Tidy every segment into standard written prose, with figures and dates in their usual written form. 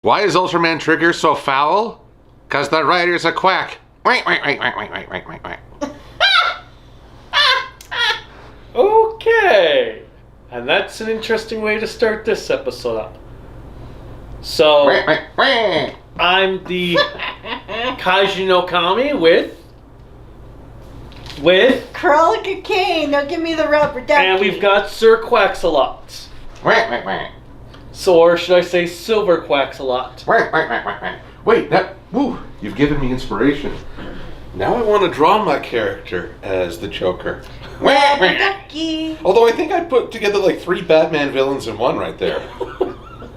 Why is Ultraman Trigger so foul? Cause the writer's a quack. Okay. And that's an interesting way to start this episode up. So, I'm the Kaiju no Kami with Krolika Kane, don't give me the rubber ducky. and we've got Sir Quacks-a-Lot. So, or should I say Silver Quacks-a-Lot? Wait, you've given me inspiration. Now I want to draw my character as the Joker. Rubber ducky. Although I think I put together like 3 Batman villains in one right there.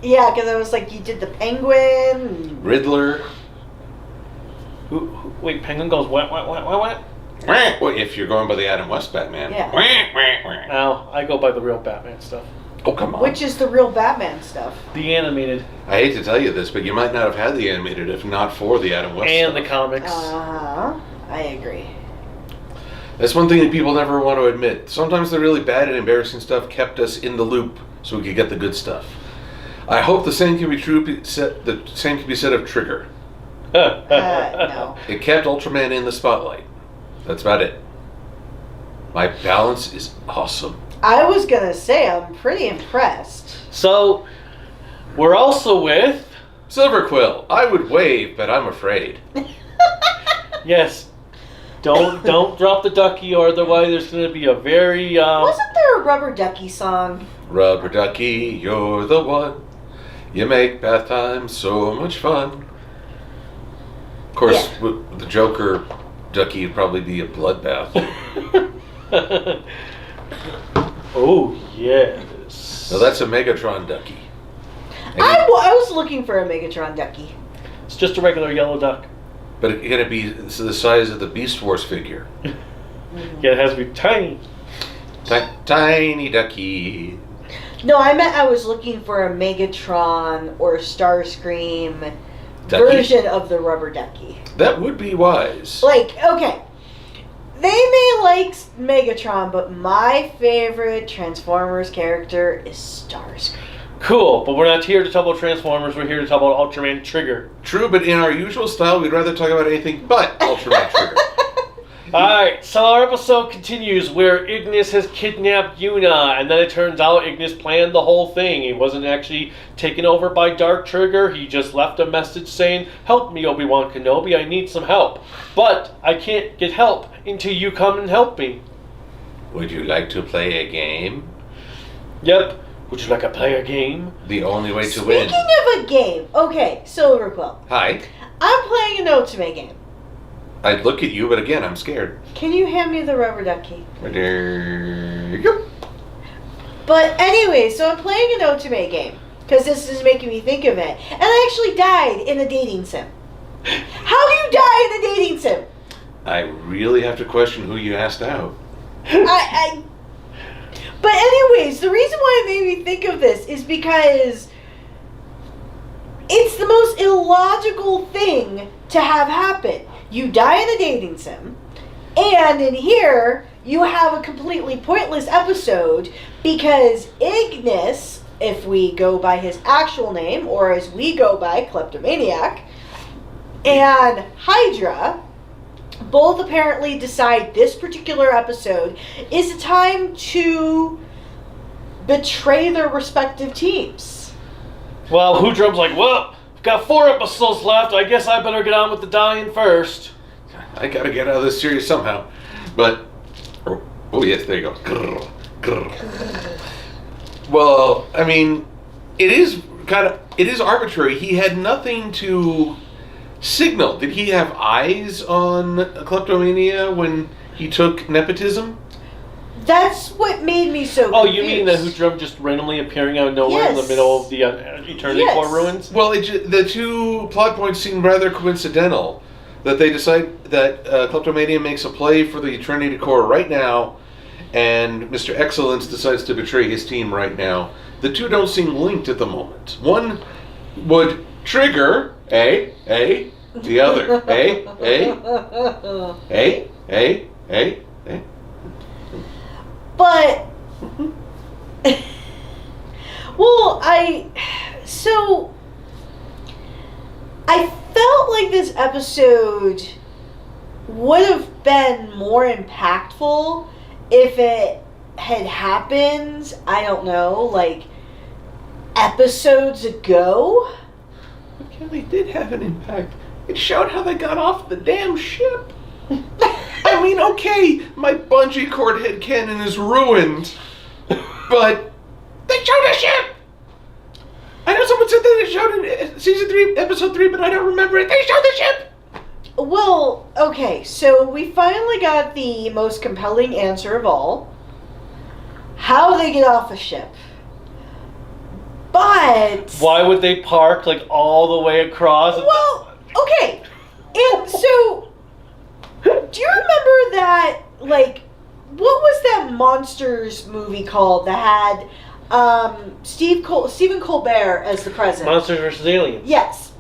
Yeah, because I was like, you did the Penguin. Riddler. Wait, Penguin goes what? Well, if you're going by the Adam West Batman. Yeah. Now, I go by the real Batman stuff. Oh, come on. Which is the real Batman stuff. The animated. I hate to tell you this, but you might not have had the animated if not for the Adam West And stuff. the comics. I agree. That's one thing that people never want to admit. Sometimes the really bad and embarrassing stuff kept us in the loop so we could get the good stuff. I hope the same can be said of Trigger. No. It kept Ultraman in the spotlight. That's about it. My balance is awesome. I was going to say, I'm pretty impressed. So, we're also with... Silver Quill. I would wave, but I'm afraid. Yes. Don't drop the ducky, or otherwise there's going to be a very... Wasn't there a Rubber Ducky song? Rubber Ducky, you're the one. You make bath time so much fun. Of course, with the Joker Ducky would probably be a bloodbath. Oh, yes. No, that's a Megatron Ducky. I was looking for a Megatron Ducky. It's just a regular yellow duck. But it's going to be the size of the Beast Wars figure. Yeah, it has to be tiny. Tiny Ducky. No, I meant I was looking for a Megatron or Starscream Ducky? version of the Rubber Ducky. That would be wise. Like, okay, they may like Megatron, but my favorite Transformers character is Starscream. Cool, but we're not here to talk about Transformers, we're here to talk about Ultraman Trigger. True, but in our usual style, we'd rather talk about anything but Ultraman Trigger. Alright, so our episode continues where Ignis has kidnapped Yuna, and then it turns out Ignis planned the whole thing. He wasn't actually taken over by Dark Trigger, he just left a message saying, "Help me, Obi-Wan Kenobi, I need some help. But I can't get help until you come and help me." Would you like to play a game? Yep. Would you like to play a game? The only way to win. Speaking of a game, okay, Silver Quill, Hi. I'm playing an Ultraman game. I'd look at you, but again, I'm scared. Can you hand me the Rubber Ducky? There you go. But anyway, so I'm playing an Ultraman game, because this is making me think of it. And I actually died in a dating sim. How do you die in a dating sim? I really have to question who you asked out. But anyways, the reason why it made me think of this is because it's the most illogical thing to have happen. You die in a dating sim, and in here, you have a completely pointless episode because Ignis, if we go by his actual name, or as we go by, Kleptomaniac, and Hydra, both apparently decide this particular episode is a time to betray their respective teams. Well, Hoodrum's like, well, I've got 4 episodes left. I guess I better get on with the dying first. I gotta get out of this series somehow. But, oh yes, there you go. Grrr, grrr. Well, I mean, it is arbitrary. He had nothing to signal. Did he have eyes on kleptomania when he took nepotism? That's what made me so confused. Oh, you mean that Hoodrum just randomly appearing out of nowhere in the middle of the Eternity Core ruins? Well, the 2 plot points seem rather coincidental. That they decide that Kleptomania makes a play for the Eternity Core right now, and Mr. Excellence decides to betray his team right now. The 2 don't seem linked at the moment. One would trigger, the other, But, well, so I felt like this episode would have been more impactful if it had happened, I don't know, like episodes ago. Okay, they did have an impact. It showed how they got off the damn ship. I mean, okay, my bungee cord headcanon is ruined, but they showed a ship! I know someone said that they showed it in season 3, episode 3, but I don't remember it. They showed the ship! Well, okay, so we finally got the most compelling answer of all. How they get off a ship. But... Why would they park, like, all the way across? Well, okay. And so... Do you remember that, like... What was that Monsters movie called that had Stephen Colbert as the president? Monsters vs. Aliens. Yes.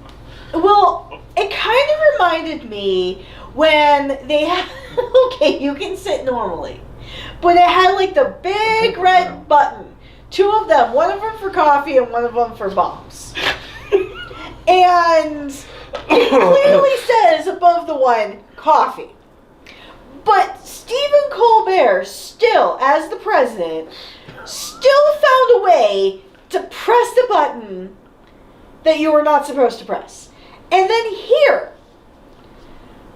Well, it kind of reminded me when they had... Okay, you can sit normally. But it had, like, the big red button. 2 of them. One of them for coffee and one of them for bombs. And it clearly says above the one, coffee. But Stephen Colbert, still, as the president, still found a way to press the button that you were not supposed to press. And then here,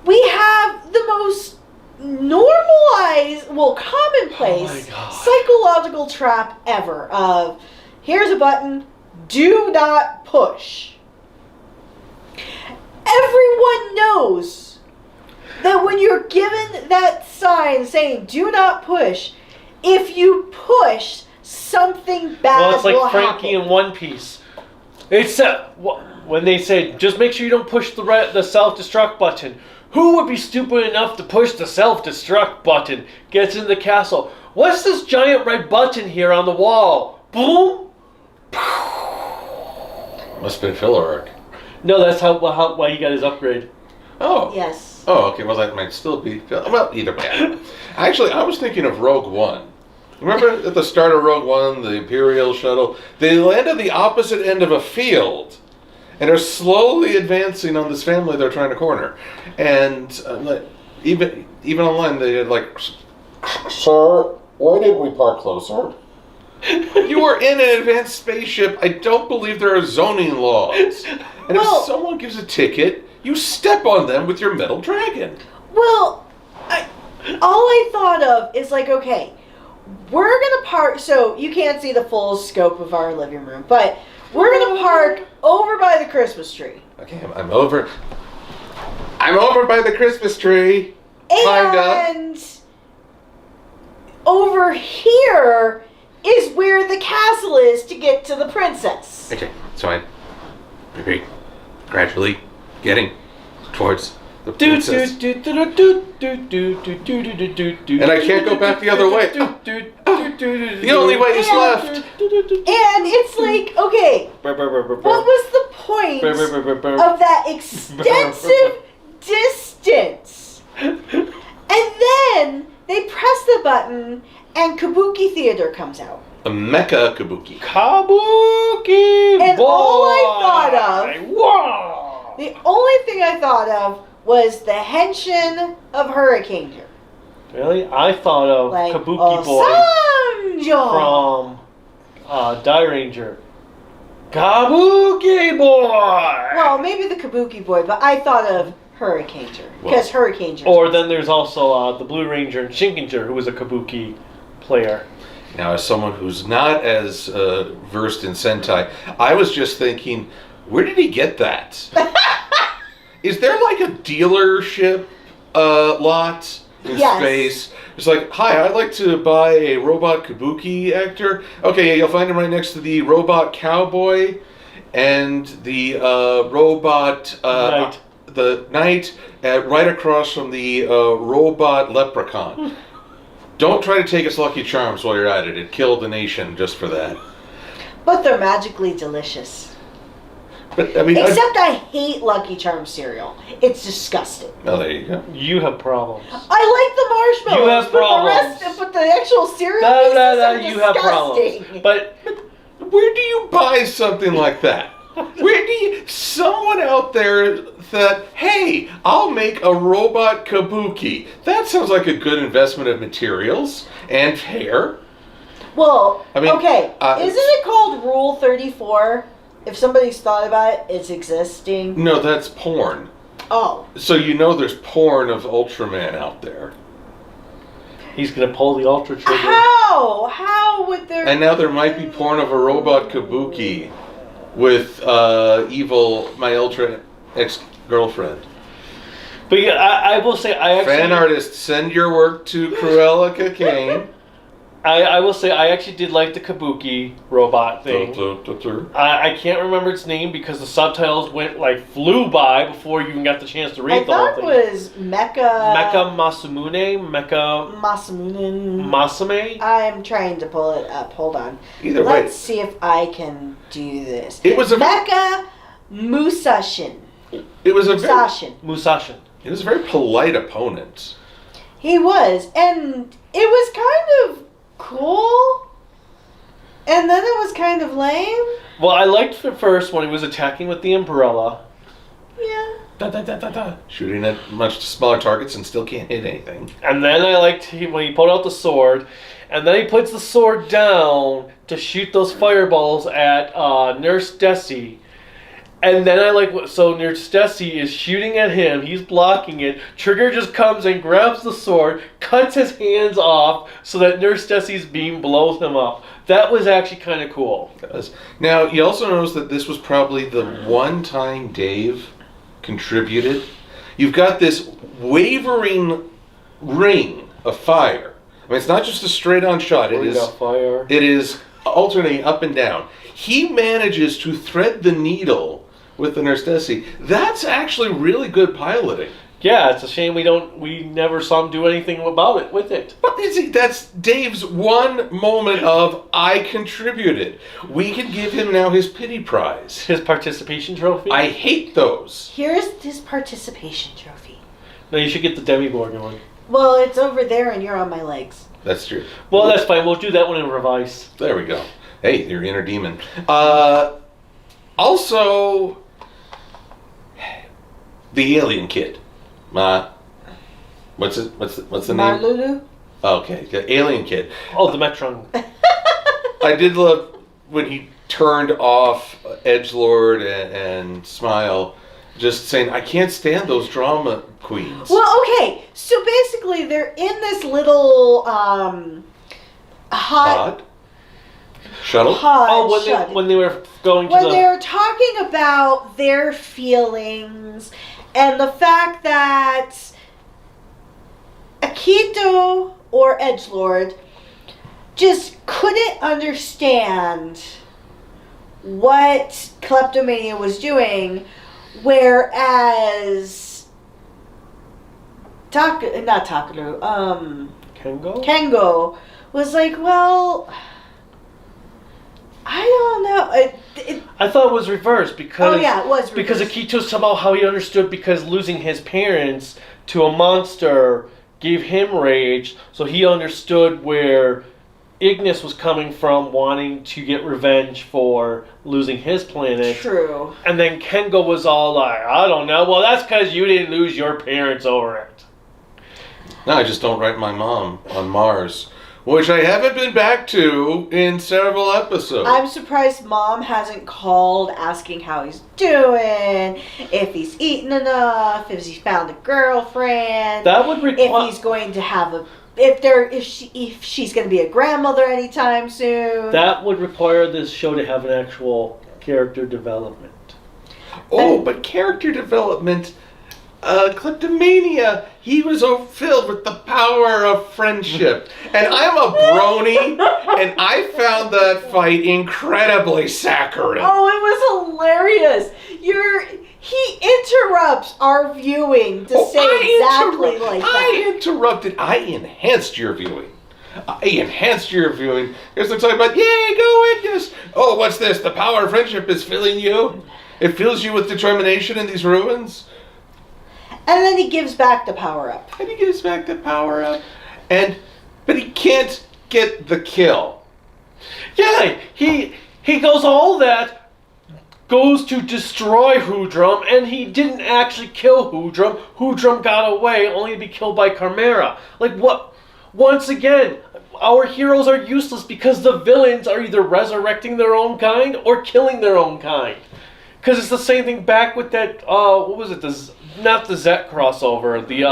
we have the most normalized, well, commonplace psychological trap ever of, here's a button, do not push. Everyone knows that when you're given that sign saying do not push, if you push, something bad will happen. Well, it's like Frankie in One Piece. It's when they say, just make sure you don't push the self-destruct button. Who would be stupid enough to push the self-destruct button? Gets in the castle. What's this giant red button here on the wall? Boom! Must have been filler arc. No, that's why he got his upgrade. Oh. Yes. Oh, okay. Well, that might still be... Well, either way. Actually, I was thinking of Rogue One. Remember at the start of Rogue One, the Imperial shuttle? They land at the opposite end of a field and are slowly advancing on this family they're trying to corner. And even online, they had like, "Sir, why didn't we park closer?" You are in an advanced spaceship. I don't believe there are zoning laws. And if someone gives a ticket, you step on them with your metal dragon. Well, all I thought of is like, okay, we're going to park, so you can't see the full scope of our living room, but we're going to park over by the Christmas tree. Okay, I'm over. I'm over by the Christmas tree. And over here is where the castle is to get to the princess. Okay, so I'm very gradually getting towards the princess. And I can't go back the other way. The only way is left. And it's like, okay, what was the point of that extensive distance? And then they press the button and Kabuki Theater comes out. A mecha Kabuki. Kabuki! And boy. all I thought of, Wow. the only thing I thought of was the henshin of Hurricane. Really? I thought of Like, Kabuki Boy from Die Ranger. Kabuki Boy! Well, maybe the Kabuki Boy, but I thought of Hurricane. Because Hurricane. Or then there's also the Blue Ranger and Shinkenger, who was a Kabuki player. Now, as someone who's not as versed in Sentai, I was just thinking, where did he get that? Is there like a dealership lot in space? It's like, hi, I'd like to buy a robot Kabuki actor. Okay, yeah, you'll find him right next to the robot cowboy and the robot Knight. The knight, right across from the robot leprechaun. Don't try to take his Lucky Charms while you're at it. It killed the nation just for that. But they're magically delicious. But I mean, Except I hate Lucky Charms cereal. It's disgusting. Oh, there you go. You have problems. I like the marshmallows. You have problems. But the actual cereal pieces are you have disgusting. problems. But where do you buy something like that? Where do you... Someone out there that, hey, I'll make a robot kabuki. That sounds like a good investment of materials and hair. Well, I mean, okay, isn't it called Rule 34? If somebody's thought about it, it's existing. No, that's porn. Oh. So you know there's porn of Ultraman out there. He's going to pull the Ultra Trigger. How? How would there... And now there might be porn of a robot kabuki with evil, my Ultra ex-girlfriend. But yeah, I will say, I actually... Fan artists, send your work to Cruella Cocaine. I will say I actually did like the Kabuki robot thing. I can't remember its name because the subtitles flew by before you even got the chance to read the whole thing. I thought it was Mecha Masamune. Masame? I'm trying to pull it up. Hold on. Either way. Let's see if I can do this. It was a Mecha Musashin. It was a Musashin. It was a very polite opponent. He was, and it was kind of cool, and then it was kind of lame. Well, I liked the first when he was attacking with the umbrella. Yeah. Da, da, da, da, da. Shooting at much smaller targets and still can't hit anything. And then I liked when he pulled out the sword, and then he puts the sword down to shoot those fireballs at Nurse Desi. And then so Nurse Desi is shooting at him, he's blocking it, Trigger just comes and grabs the sword, cuts his hands off so that Nurse Desi's beam blows him up. That was actually kind of cool. Now, you also notice that this was probably the one time Dave contributed. You've got this wavering ring of fire. I mean, it's not just a straight-on shot. It is alternating up and down. He manages to thread the needle with the Nurse Desi. That's actually really good piloting. Yeah, it's a shame we never saw him do anything about it with it. But that's Dave's one moment of I contributed. We can give him now his pity prize. His participation trophy? I hate those. Here's his participation trophy. No, you should get the Demigorgon one. Well, it's over there and you're on my legs. That's true. Well, that's fine. We'll do that one in revise. There we go. Hey, your inner demon. Also, the alien kid. What's the name? Marlulu? Okay, the alien kid. Oh, the Metron. I did love when he turned off Edgelord and Smile, just saying, I can't stand those drama queens. Well, okay, so basically they're in this little hot shuttle? When they were going to when they were talking about their feelings and the fact that Akito or Edgelord just couldn't understand what Kleptomania was doing, whereas Kengo was like, well, I don't know. I thought it was reversed because it was reversed. Because Akito somehow how he understood because losing his parents to a monster gave him rage, so he understood where Ignis was coming from, wanting to get revenge for losing his planet. True. And then Kengo was all like, I don't know. Well, that's because you didn't lose your parents over it. No, I just don't write my mom on Mars, which I haven't been back to in several episodes. I'm surprised Mom hasn't called asking how he's doing, if he's eaten enough, if he's found a girlfriend, That would require... if he's going to have if she's going to be a grandmother anytime soon. That would require this show to have an actual character development. Oh, but character development, Kleptomania, he was so filled with the power of friendship. And I'm a brony, and I found that fight incredibly saccharine. Oh, it was hilarious. He interrupts our viewing to say exactly like that. I interrupted. I enhanced your viewing. Here's the talk about, yay, go Ignis. Oh, what's this? The power of friendship is filling you? It fills you with determination in these ruins? And then he gives back the power up. But he can't get the kill. Yeah, he goes all that, goes to destroy Hoodrum, and he didn't actually kill Hoodrum. Hoodrum got away, only to be killed by Chimera. Like, what? Once again, our heroes are useless because the villains are either resurrecting their own kind or killing their own kind. Because it's the same thing back with that, what was it? Not the Zet crossover, the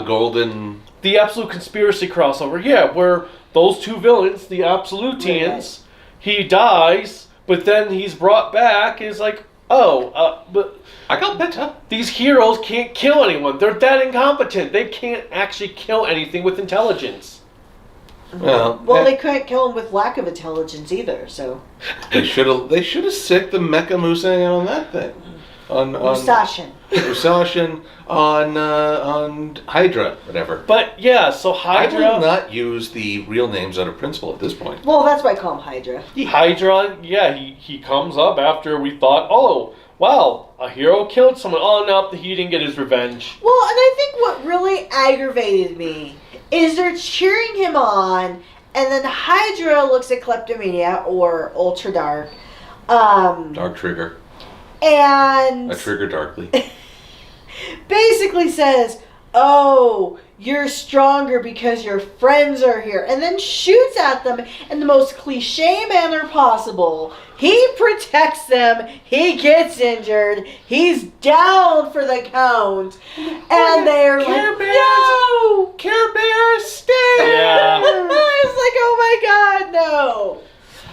golden... The Absolute Conspiracy crossover, yeah, where those two villains, the Absolutians, he dies, but then he's brought back, and it's like, but... I got better. These heroes can't kill anyone. They're that incompetent. They can't actually kill anything with intelligence. Well, they couldn't kill him with lack of intelligence either, so... They should have sicked the Mecha Musang on that thing. On Musashin, on Hydra, whatever. But yeah, so Hydra... I will not use the real names out of principle at this point. Well, that's why I call him Hydra. Hydra, yeah, he comes up after we thought, oh, wow, a hero killed someone. Oh, no, he didn't get his revenge. Well, and I think what really aggravated me is they're cheering him on, and then Hydra looks at Kleptomania, or Ultra Dark. Dark Trigger. And... I trigger darkly. Basically says, oh, you're stronger because your friends are here. And then shoots at them in the most cliche manner possible. He protects them. He gets injured. He's down for the count. And they're like, no! Care Bear, stay! Yeah. I was like, oh my God, no.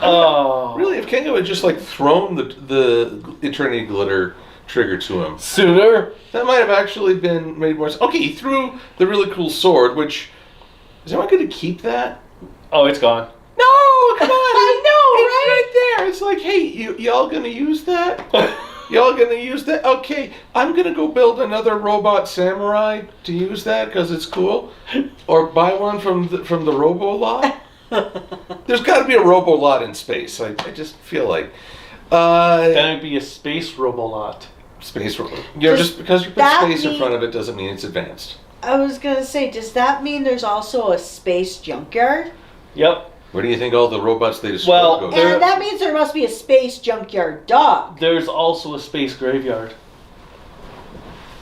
Oh. Really, if Kengo had just thrown the Eternity Glitter trigger to him sooner, that might have actually been made more sense. Okay, he threw the really cool sword, which is anyone going to keep that? Oh, it's gone. No, come on! I know, it's right there. It's like, hey, y'all going to use that? Y'all going to use that? Okay, I'm going to go build another robot samurai to use that because it's cool, or buy one from the Robo Lot. There's got to be a Robo-Lot in space. I just feel like... Then it'd be a space Robolot. Space Robo... just because you put space in front of it doesn't mean it's advanced. I was going to say, does that mean there's also a space junkyard? Yep. Where do you think all the robots they destroy go? And that means there must be a space junkyard dog. There's also a space graveyard.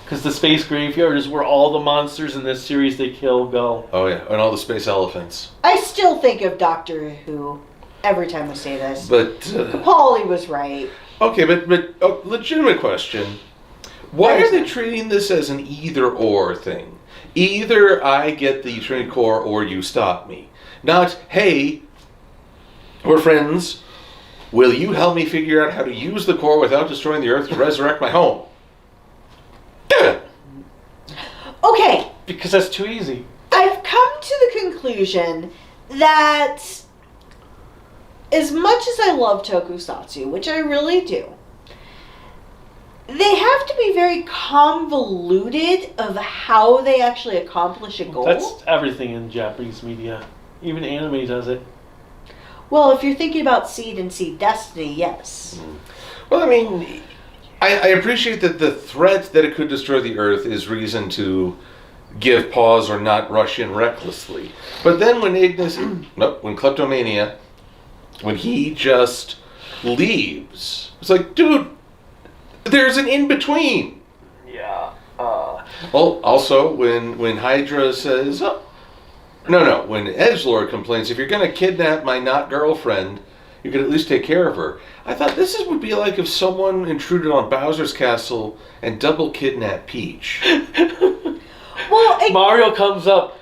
Because the space graveyard is where all the monsters in this series they kill go. Oh yeah, and all the space elephants. I still think of Doctor Who every time we say this. But Paulie was right. Okay, but legitimate question. Why are they treating this as an either-or thing? Either I get the Trinity Core or you stop me. Not, hey, we're friends. Will you help me figure out how to use the core without destroying the Earth to resurrect my home? Okay. Because that's too easy. I've come to the conclusion that as much as I love tokusatsu, which I really do, they have to be very convoluted of how they actually accomplish a goal. That's everything in Japanese media. Even anime does it. Well, if you're thinking about Seed and Seed Destiny, yes. Well, I mean, I appreciate that the threat that it could destroy the Earth is reason to give pause or not rush in recklessly. But then when when Kleptomania, when he just leaves, it's like, dude, there's an in-between. Yeah. Well, also, when Hydra says, when Edgelord complains, if you're going to kidnap my not-girlfriend, you could at least take care of her. I thought would be like if someone intruded on Bowser's castle and double kidnapped Peach. Mario comes up.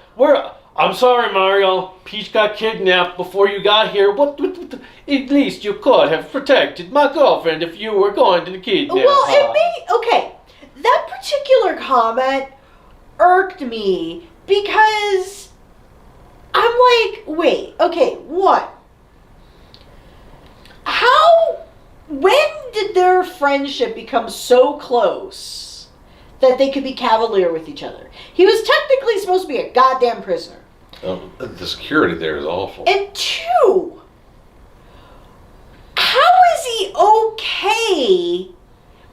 I'm sorry, Mario. Peach got kidnapped before you got here. What? At least you could have protected my girlfriend if you were going to kidnap her. Well, okay. That particular comment irked me because I'm like, wait, okay, what? When did their friendship become so close that they could be cavalier with each other? He was technically supposed to be a goddamn prisoner. Oh, the security there is awful. And two, how is he okay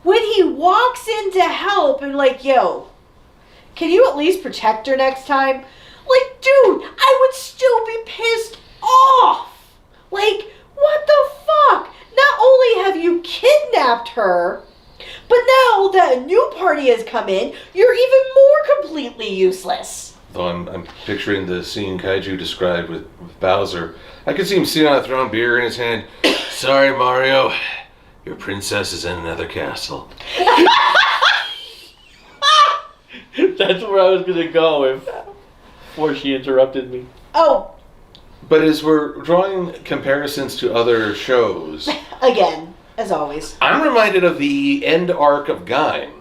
when he walks in to help and like, yo, can you at least protect her next time? Like, dude, I would still be pissed off. Like, what the fuck? not only have you kidnapped her, but now that a new party has come in, you're even more completely useless. Though I'm picturing the scene Kaiju described with Bowser. I could see him sitting on a throne, beer in his hand. Sorry, Mario. Your princess is in another castle. That's where I was going to go before she interrupted me. Oh. But as we're drawing comparisons to other shows... Again, as always. I'm reminded of the end arc of Gaim,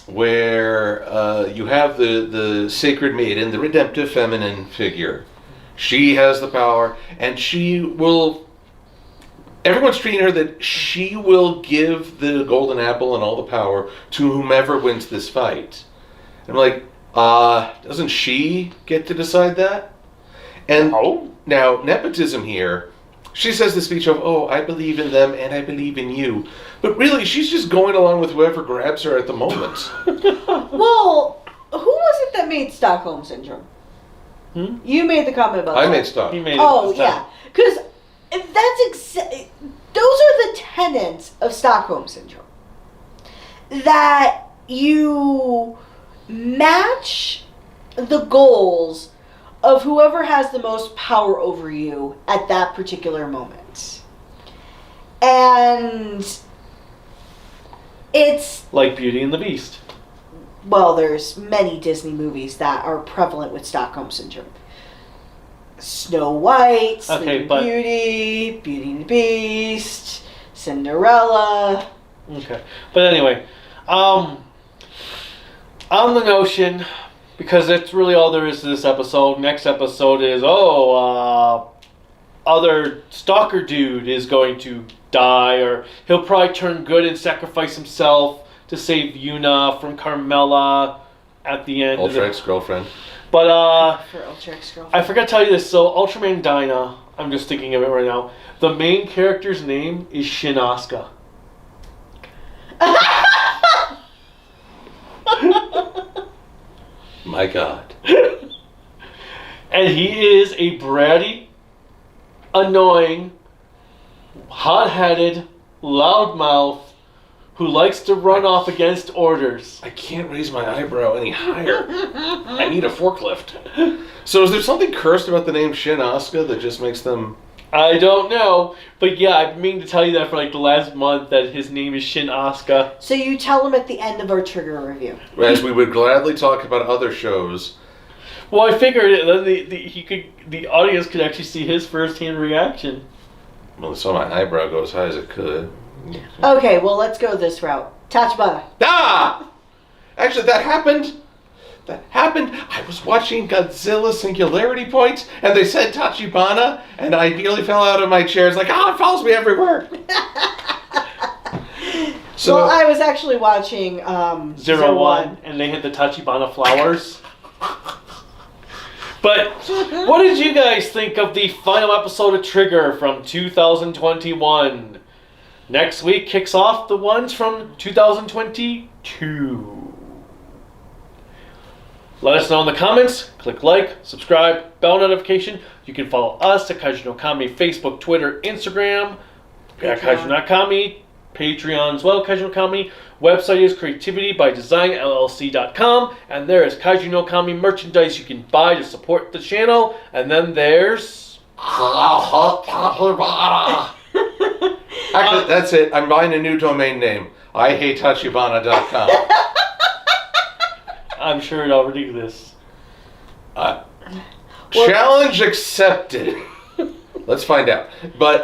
where you have the sacred maiden, the redemptive feminine figure. She has the power, and she will... Everyone's treating her that she will give the golden apple and all the power to whomever wins this fight. And I'm like, doesn't she get to decide that? And now, nepotism here, she says the speech of, oh, I believe in them and I believe in you. But really, she's just going along with whoever grabs her at the moment. Well, who was it that made Stockholm Syndrome? You made the comment about that. I made Stockholm. He made it Oh, this time. yeah. Because those are the tenets of Stockholm Syndrome. That you match the goals of whoever has the most power over you at that particular moment. And it's... Like Beauty and the Beast. Well, there's many Disney movies that are prevalent with Stockholm Syndrome. Snow White, Sleeping Beauty, Beauty and the Beast, Cinderella. Okay. But anyway, on the notion, because that's really all there is to this episode. Next episode is, other stalker dude is going to die, or he'll probably turn good and sacrifice himself to save Yuna from Carmella at the end. Ultra ex-girlfriend. But, For Ultra Ex-Girlfriend. I forgot to tell you this. So, Ultraman Dyna, I'm just thinking of it right now. The main character's name is Shin Asuka. My God. And he is a bratty, annoying, hot-headed, loudmouth who likes to run off against orders. I can't raise my eyebrow any higher. I need a forklift. So is there something cursed about the name Shin Asuka that just makes them... I don't know, but yeah, I've been meaning to tell you that for like the last month, that his name is Shin Asuka. So you tell him at the end of our Trigger review. As we would gladly talk about other shows. Well, I figured then the audience could actually see his first-hand reaction. Well, so my eyebrow go as high as it could. Okay, well, let's go this route. Tachibana. Ah! Actually, that happened. I was watching Godzilla Singularity Point, and they said Tachibana, and I nearly fell out of my chair. It's like, it follows me everywhere. So Well, I was actually watching 01, and they had the Tachibana flowers. But what did you guys think of the final episode of Trigger from 2021? Next week kicks off the ones from 2022. Let us know in the comments. Click like, subscribe, bell notification. You can follow us at Kaiju no Kami, Facebook, Twitter, Instagram, at Kaiju no Kami, Patreon as well, Kaiju no Kami. Website is creativitybydesignllc.com, and there is Kaiju no Kami merchandise you can buy to support the channel. And then there's... Actually, that's it. I'm buying a new domain name. IHateTachibana.com. I'm sure it already exists. Challenge accepted. Let's find out. But,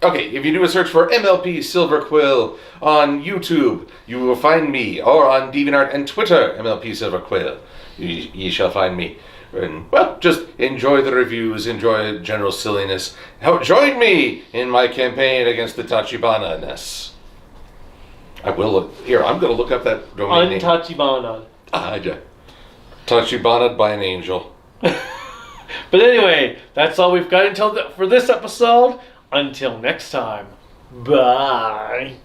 okay, if you do a search for MLP Silver Quill on YouTube, you will find me. Or on DeviantArt and Twitter, MLP Silver Quill. Ye shall find me. And, well, just enjoy the reviews, enjoy general silliness. Join me in my campaign against the Tachibana-ness. I will look. Here, I'm going to look up that domain name. Untachibana. Tachibana by an angel. But anyway, that's all we've got for this episode. Until next time. Bye.